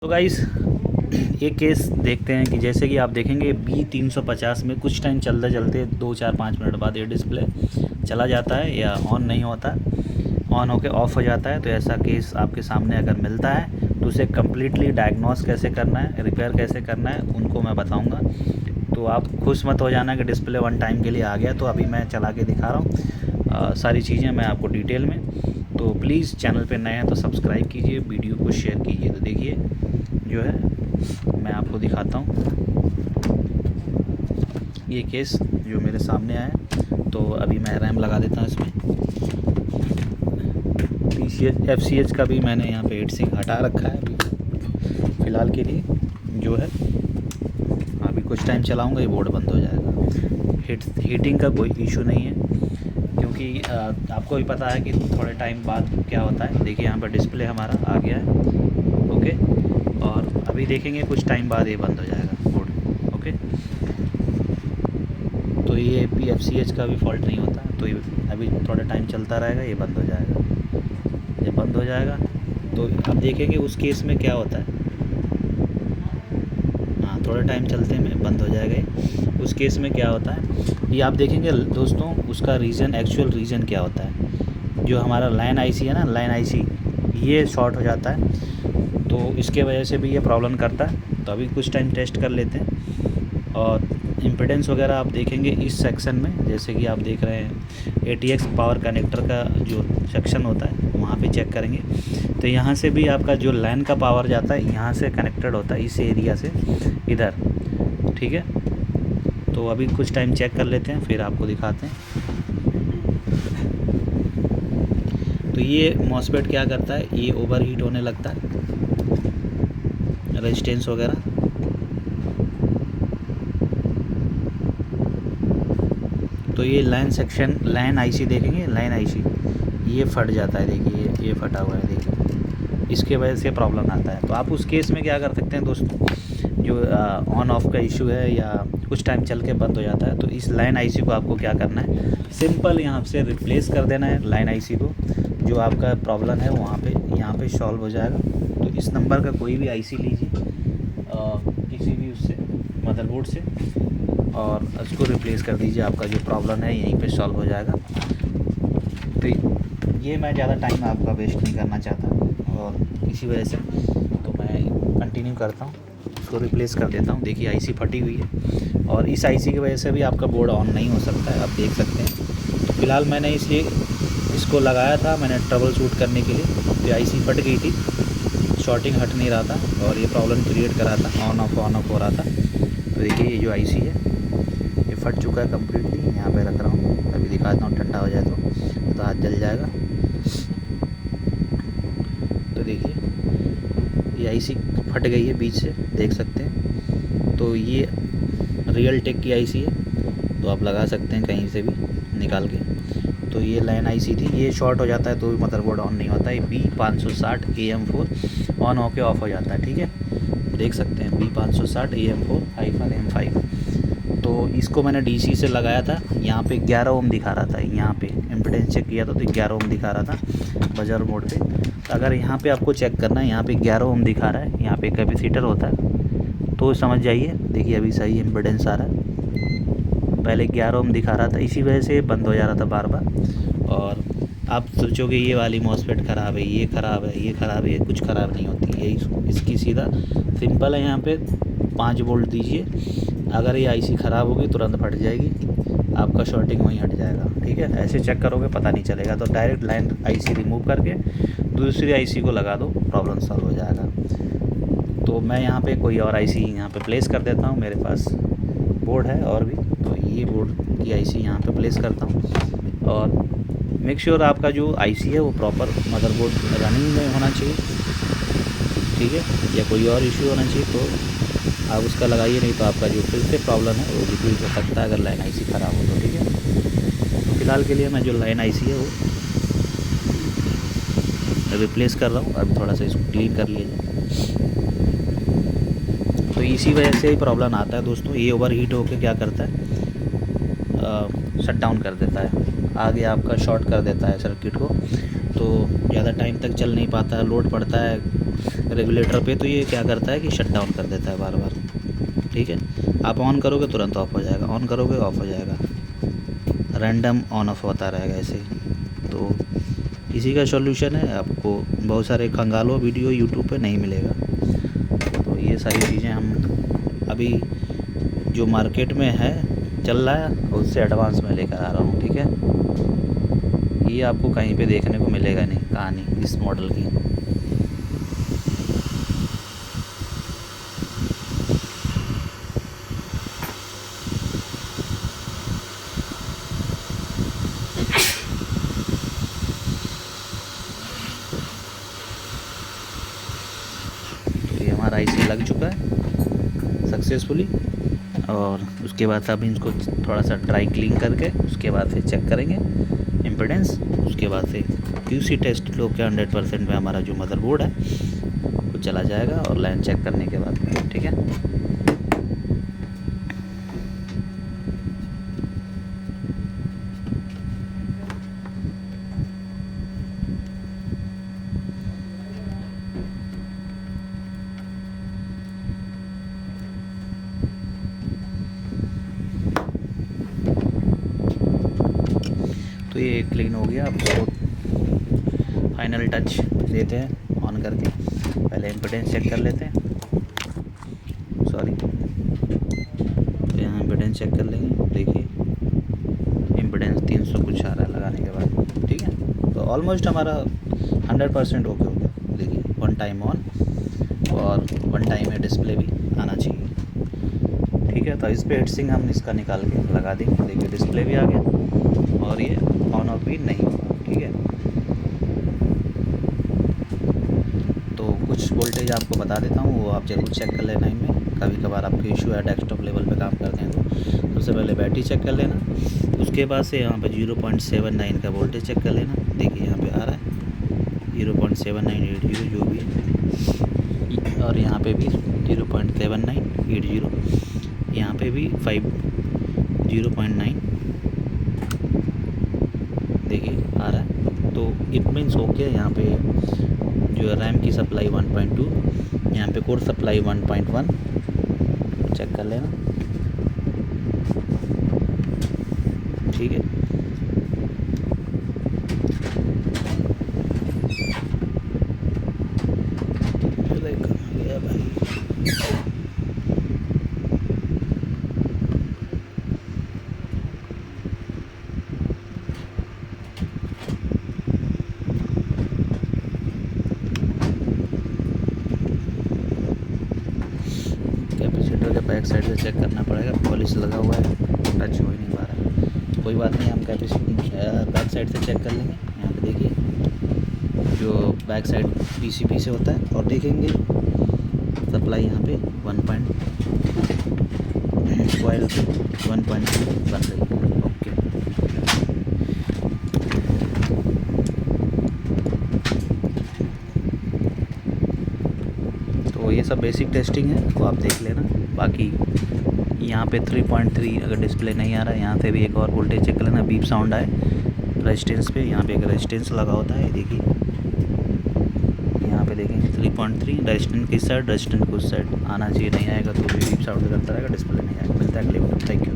तो गाइस एक केस देखते हैं कि जैसे कि आप देखेंगे B350 में कुछ टाइम चलते चलते 2-4-5 मिनट बाद ये डिस्प्ले चला जाता है या ऑन नहीं होता, ऑन होके ऑफ़ हो जाता है। तो ऐसा केस आपके सामने अगर मिलता है तो उसे कम्प्लीटली डायग्नोस कैसे करना है, रिपेयर कैसे करना है, उनको मैं बताऊंगा। तो आप खुश मत हो जाना कि डिस्प्ले वन टाइम के लिए आ गया। तो अभी मैं चला के दिखा रहा हूँ सारी चीज़ें मैं आपको डिटेल में। तो प्लीज़ चैनल पे नए हैं तो सब्सक्राइब कीजिए, वीडियो को शेयर कीजिए। तो देखिए जो है मैं आपको दिखाता हूँ ये केस जो मेरे सामने आया है। तो अभी मैं रैम लगा देता हूँ इसमें। FCH का भी मैंने यहाँ पे हीट सिंक हटा रखा है अभी फ़िलहाल के लिए जो है। अभी कुछ टाइम चलाऊँगा ये बोर्ड बंद हो जाएगा। हीटिंग का कोई इशू नहीं है क्योंकि आपको भी पता है कि थोड़े टाइम बाद क्या होता है। देखिए यहाँ पर डिस्प्ले हमारा आ गया है, ओके। और अभी देखेंगे कुछ टाइम बाद ये बंद हो जाएगा बोर्ड, ओके। तो ये FCH का भी फॉल्ट नहीं होता, तो ये अभी थोड़ा टाइम चलता रहेगा, ये बंद हो जाएगा। जब बंद हो जाएगा तो अब देखेंगे उस केस में क्या होता है। हाँ, थोड़ा टाइम चलते में बंद हो जाएगा ये। उस केस में क्या होता है ये आप देखेंगे दोस्तों। उसका रीज़न, एक्चुअल रीज़न क्या होता है, जो हमारा लाइन IC है ना, लाइन IC ये शॉर्ट हो जाता है। तो इसके वजह से भी ये प्रॉब्लम करता है। तो अभी कुछ टाइम टेस्ट कर लेते हैं। और इम्पीडेंस वगैरह आप देखेंगे इस सेक्शन में, जैसे कि आप देख रहे हैं ATX पावर कनेक्टर का जो सेक्शन होता है वहाँ पे चेक करेंगे। तो यहाँ से भी आपका जो लाइन का पावर जाता है यहाँ से कनेक्टेड होता है, इस एरिया से इधर, ठीक है। तो अभी कुछ टाइम चेक कर लेते हैं फिर आपको दिखाते हैं। तो ये मॉसफेट क्या करता है, ये ओवर हीट होने लगता है, रेजिस्टेंस वगैरह। तो ये लाइन सेक्शन, लाइन IC देखेंगे, लाइन IC ये फट जाता है। देखिए ये फटा हुआ है, देखिए इसके वजह से प्रॉब्लम आता है। तो आप उस केस में क्या कर सकते हैं दोस्तों, जो ऑन ऑफ का इशू है या कुछ टाइम चल के बंद हो जाता है, तो इस लाइन IC को आपको क्या करना है, सिंपल यहाँ से रिप्लेस कर देना है लाइन IC को। जो आपका प्रॉब्लम है वहाँ पे यहाँ पे सॉल्व हो जाएगा। तो इस नंबर का कोई भी IC लीजिए किसी भी उससे मदरबोर्ड से और उसको रिप्लेस कर दीजिए। आपका जो प्रॉब्लम है यहीं पे सॉल्व हो जाएगा। तो ये मैं ज़्यादा टाइम आपका वेस्ट नहीं करना चाहता और इसी वजह से तो मैं कंटिन्यू करता हूँ, इसको रिप्लेस कर देता हूँ। देखिए IC फटी हुई है और इस IC की वजह से भी आपका बोर्ड ऑन नहीं हो सकता है, आप देख सकते हैं। तो फिलहाल मैंने इसलिए इसको लगाया था, मैंने ट्रबल शूट करने के लिए। तो IC फट गई थी, शॉर्टिंग हट नहीं रहा था और ये प्रॉब्लम क्रिएट कर रहा था, ऑन ऑफ हो रहा था। तो देखिए ये जो IC है ये फट चुका है कम्प्लीटली। यहाँ पे रख रहा हूँ, अभी दिखाता हूँ, ठंडा हो जाए तो हाथ जल जाएगा। तो देखिए ये IC फट गई है बीच से, देख सकते हैं। तो ये रियल टेक की IC है, तो आप लगा सकते हैं कहीं से भी निकाल के। तो ये लाइन IC थी, ये शॉर्ट हो जाता है तो मदरबोर्ड ऑन नहीं होता है। B560 AM4 ऑन होके ऑफ हो जाता है, ठीक है। देख सकते हैं B560 AM4-M5। तो इसको मैंने DC से लगाया था, यहाँ पे 11 ओम दिखा रहा था। यहाँ पे इम्पीडेंस चेक किया था तो 11 ओम दिखा रहा था बजर मोड पे। तो अगर यहाँ पे आपको चेक करना है, यहाँ पे 11 ओम दिखा रहा है, यहाँ पे कैपेसिटर होता है तो समझ जाइए। देखिए अभी सही इम्पीडेंस आ रहा है, पहले 11 ओम दिखा रहा था, इसी वजह से बंद हो जा रहा था बार बार। और आप सोचोगे ये वाली मॉसफेट ख़राब है, ये ख़राब है, ये ख़राब है, कुछ ख़राब नहीं होती है। इसकी सीधा सिंपल है, यहाँ पे 5 वोल्ट दीजिए। अगर ये IC ख़राब होगी तुरंत फट जाएगी, आपका शॉर्टिंग वहीं हट जाएगा, ठीक है। ऐसे चेक करोगे पता नहीं चलेगा। तो डायरेक्ट लाइन IC रिमूव करके दूसरी IC को लगा दो, प्रॉब्लम सॉल्व हो जाएगा। तो मैं यहाँ पे कोई और IC यहाँ पे प्लेस कर देता हूँ, मेरे पास बोर्ड है और भी। तो ये बोर्ड की IC यहाँ पे प्लेस करता हूँ और मेक श्योर आपका जो IC है वो प्रॉपर मदरबोर्ड रनिंग में होना चाहिए, ठीक है। या कोई और इशू होना चाहिए तो आप उसका लगाइए, नहीं तो आपका जो फिर से प्रॉब्लम है वो रिपीट हो सकता है अगर लाइन IC ख़राब हो तो, ठीक है। तो फिलहाल के लिए मैं जो लाइन IC है वो रिप्लेस कर रहा हूँ। अब थोड़ा सा इसको क्लीन कर लिया जाए। तो इसी वजह से ही प्रॉब्लम आता है दोस्तों। ये ओवर हीट होकर क्या करता है, शट डाउन कर देता है, आगे आपका शॉर्ट कर देता है सर्किट को। तो ज़्यादा टाइम तक चल नहीं पाता है, लोड पड़ता है रेगुलेटर पे, तो ये क्या करता है कि शट डाउन कर देता है बार बार। ठीक है, आप ऑन करोगे तुरंत ऑफ हो जाएगा, ऑन करोगे ऑफ हो जाएगा, रैंडम ऑन ऑफ होता रहेगा ऐसे ही। तो इसी का सॉल्यूशन है, आपको बहुत सारे खंगालो वीडियो यूट्यूब पे नहीं मिलेगा। तो ये सारी चीज़ें हम अभी जो मार्केट में है चल रहा है उससे एडवांस में लेकर आ रहा हूँ। ठीक है, ये आपको कहीं पे देखने को मिलेगा नहीं कहानी इस मॉडल की। तो ये हमारा आईसी लग चुका है सक्सेसफुली, और उसके बाद अब इसको थोड़ा सा ड्राई क्लीन करके उसके बाद फिर चेक करेंगे इम्पीडेंस। उसके बाद फिर क्यूसी टेस्ट लो के 100% में हमारा जो मदरबोर्ड है वो चला जाएगा, और लाइन चेक करने के बाद। ठीक है, तो ये क्लीन हो गया। अब फाइनल टच देते हैं ऑन करके, पहले इम्पीडेंस चेक कर लेते हैं, सॉरी, तो यहाँ इम्पीडेंस चेक कर लेंगे। देखिए इम्पीडेंस 300 कुछ आ रहा है लगाने के बाद। ठीक है, तो ऑलमोस्ट हमारा 100% ओके हो गया। देखिए 1 टाइम ऑन और 1 टाइम में डिस्प्ले भी आना चाहिए। ठीक है, तो इस पर हेडसिंग हम इसका निकाल के लगा देंगे। देखिए डिस्प्ले भी आ गया और ये ऑन ऑफ भी नहीं होगा। ठीक है, तो कुछ वोल्टेज आपको बता देता हूँ, वो आप जरूर चेक कर लेना इनमें। कभी कभार आपको इशू है डेस्कटॉप लेवल पे काम करते हैं तो सबसे पहले बैटरी चेक कर लेना, उसके बाद से यहाँ पे 0.79 का वोल्टेज चेक कर लेना। देखिए यहाँ पे आ रहा है 0.7980 जो भी है, और यहाँ पे भी 0.7980, यहाँ पे भी 0.9 देखिए आ रहा है। तो इट मीन्स ओके। यहाँ पे जो रैम की सप्लाई 1.2, यहाँ पे कोर सप्लाई 1.1 चेक कर लेना। ठीक है, भाई कैपेसिटर के बैक साइड से चेक करना पड़ेगा, पॉलिश लगा हुआ है, टच हो ही नहीं पा रहा है। कोई बात नहीं, हम कैपेसिटर बैक साइड से चेक कर लेंगे। यहाँ पे देखिए जो बैक साइड पीसीबी से होता है, और देखेंगे सप्लाई यहाँ पे 1.2 बन रही है। ओके, तो ये सब बेसिक टेस्टिंग है, तो आप देख लेना। बाकी यहाँ पे 3.3 अगर डिस्प्ले नहीं आ रहा है, यहाँ से भी एक और वोल्टेज चेक कर लेना। बीप साउंड आए रेजिस्टेंस पे, यहाँ पे एक रेजिस्टेंस लगा होता है। देखिए यहाँ पे देखेंगे 3.3 रेजिस्टेंस की साइड, रेजिस्टेंस की उस साइड आना चाहिए, नहीं आएगा तो भी बीप साउंड करता रहेगा, डिस्प्ले नहीं आएगा। मिलता है अगले वीडियो, थैंक यू।